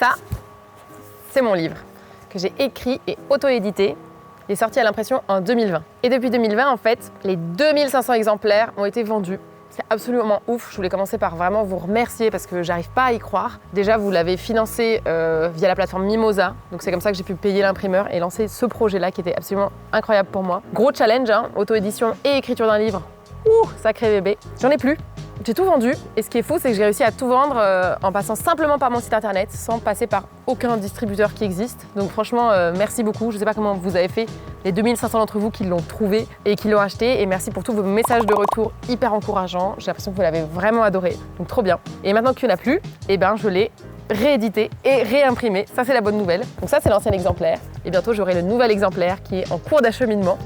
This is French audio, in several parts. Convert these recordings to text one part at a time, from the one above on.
Ça, c'est mon livre que j'ai écrit et auto-édité. Il est sorti à l'impression en 2020. Et depuis 2020, en fait, les 2500 exemplaires ont été vendus. C'est absolument ouf. Je voulais commencer par vraiment vous remercier parce que j'arrive pas à y croire. Déjà, vous l'avez financé via la plateforme Mimosa. Donc c'est comme ça que j'ai pu payer l'imprimeur et lancer ce projet-là qui était absolument incroyable pour moi. Gros challenge, hein, auto-édition et écriture d'un livre. Ouh, sacré bébé. J'en ai plus. J'ai tout vendu et ce qui est fou, c'est que j'ai réussi à tout vendre en passant simplement par mon site internet, sans passer par aucun distributeur qui existe. Donc franchement, merci beaucoup. Je ne sais pas comment vous avez fait, les 2500 d'entre vous qui l'ont trouvé et qui l'ont acheté. Et merci pour tous vos messages de retour hyper encourageants. J'ai l'impression que vous l'avez vraiment adoré. Donc trop bien. Et maintenant qu'il n'y en a plus, eh ben, je l'ai réédité et réimprimé. Ça, c'est la bonne nouvelle. Donc ça, c'est l'ancien exemplaire. Et bientôt, j'aurai le nouvel exemplaire qui est en cours d'acheminement.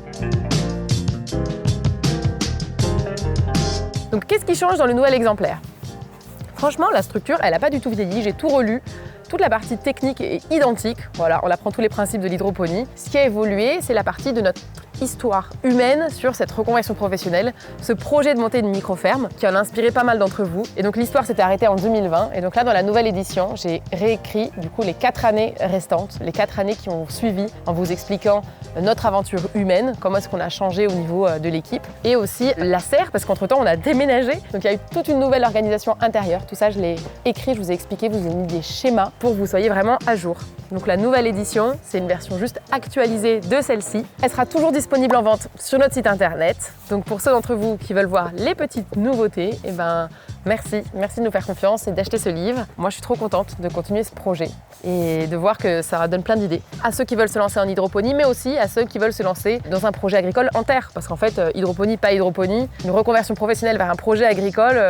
Donc qu'est-ce qui change dans le nouvel exemplaire? Franchement, la structure, elle n'a pas du tout vieilli, j'ai tout relu. Toute la partie technique est identique. Voilà, on apprend tous les principes de l'hydroponie. Ce qui a évolué, c'est la partie de notre histoire humaine sur cette reconversion professionnelle, ce projet de monter une micro-ferme qui en a inspiré pas mal d'entre vous. Et donc l'histoire s'était arrêtée en 2020. Et donc là, dans la nouvelle édition, j'ai réécrit du coup les 4 années restantes, les 4 années qui ont suivi, en vous expliquant notre aventure humaine, comment est-ce qu'on a changé au niveau de l'équipe, et aussi la serre, parce qu'entre-temps, on a déménagé. Donc il y a eu toute une nouvelle organisation intérieure. Tout ça, je l'ai écrit, je vous ai expliqué, vous ai mis des schémas pour que vous soyez vraiment à jour. Donc la nouvelle édition, c'est une version juste actualisée de celle-ci. Elle sera toujours disponible en vente sur notre site internet. Donc pour ceux d'entre vous qui veulent voir les petites nouveautés, eh ben merci de nous faire confiance et d'acheter ce livre. Moi je suis trop contente de continuer ce projet et de voir que ça donne plein d'idées à ceux qui veulent se lancer en hydroponie, mais aussi à ceux qui veulent se lancer dans un projet agricole en terre. Parce qu'en fait, hydroponie, pas hydroponie, une reconversion professionnelle vers un projet agricole,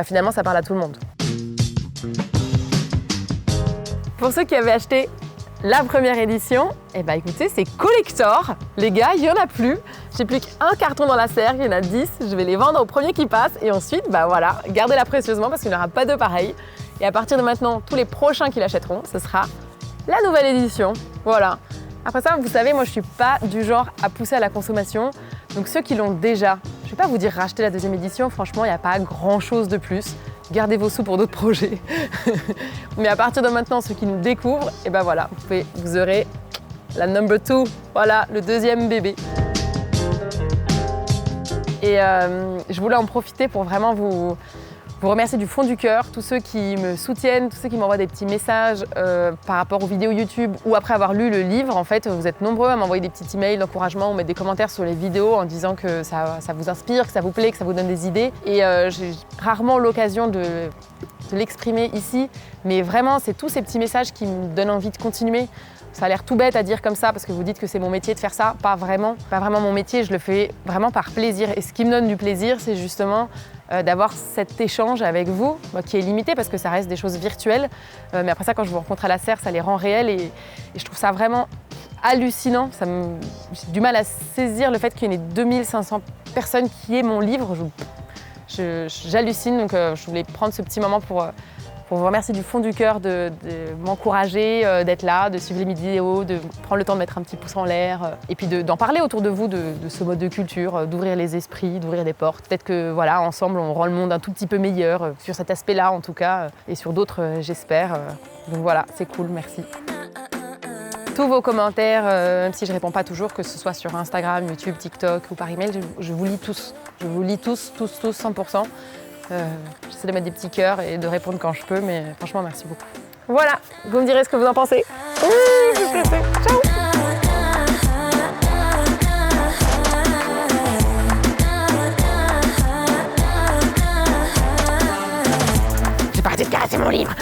finalement ça parle à tout le monde. Pour ceux qui avaient acheté la première édition, écoutez, c'est collector. Les gars, il n'y en a plus. J'ai plus qu'un carton dans la serre, il y en a 10. Je vais les vendre au premier qui passe. Et ensuite, voilà, gardez-la précieusement parce qu'il n'y aura pas de pareil. Et à partir de maintenant, tous les prochains qui l'achèteront, ce sera la nouvelle édition. Voilà. Après ça, vous savez, moi, je ne suis pas du genre à pousser à la consommation. Donc ceux qui l'ont déjà, je ne vais pas vous dire racheter la deuxième édition. Franchement, il n'y a pas grand-chose de plus. Gardez vos sous pour d'autres projets. Mais à partir de maintenant, ceux qui nous découvrent, voilà, vous aurez la number 2, voilà, le deuxième bébé. Et je voulais en profiter pour vraiment vous remercier du fond du cœur, tous ceux qui me soutiennent, tous ceux qui m'envoient des petits messages par rapport aux vidéos YouTube ou après avoir lu le livre. En fait, vous êtes nombreux à m'envoyer des petits emails d'encouragement ou mettre des commentaires sur les vidéos en disant que ça vous inspire, que ça vous plaît, que ça vous donne des idées. Et j'ai rarement l'occasion de l'exprimer ici, mais vraiment, c'est tous ces petits messages qui me donnent envie de continuer. Ça a l'air tout bête à dire comme ça parce que vous dites que c'est mon métier de faire ça. Pas vraiment mon métier, je le fais vraiment par plaisir. Et ce qui me donne du plaisir, c'est justement d'avoir cet échange avec vous, qui est limité parce que ça reste des choses virtuelles. Mais après ça, quand je vous rencontre à la serre, ça les rend réels et je trouve ça vraiment hallucinant. J'ai du mal à saisir le fait qu'il y ait 2500 personnes qui aient mon livre. J'hallucine, donc je voulais prendre ce petit moment pour vous remercier du fond du cœur de m'encourager, d'être là, de suivre les vidéos, de prendre le temps de mettre un petit pouce en l'air et puis d'en parler autour de vous de ce mode de culture, d'ouvrir les esprits, d'ouvrir des portes. Peut-être que voilà, ensemble, on rend le monde un tout petit peu meilleur sur cet aspect-là en tout cas et sur d'autres, j'espère. Donc voilà, c'est cool, merci. Tous vos commentaires, même si je ne réponds pas toujours, que ce soit sur Instagram, YouTube, TikTok ou par email, je vous lis tous. Je vous lis tous, 100%. J'essaie de mettre des petits cœurs et de répondre quand je peux, mais franchement, merci beaucoup. Voilà, vous me direz ce que vous en pensez. Je suis stressée. Ciao. J'ai pas arrêté de caresser mon livre.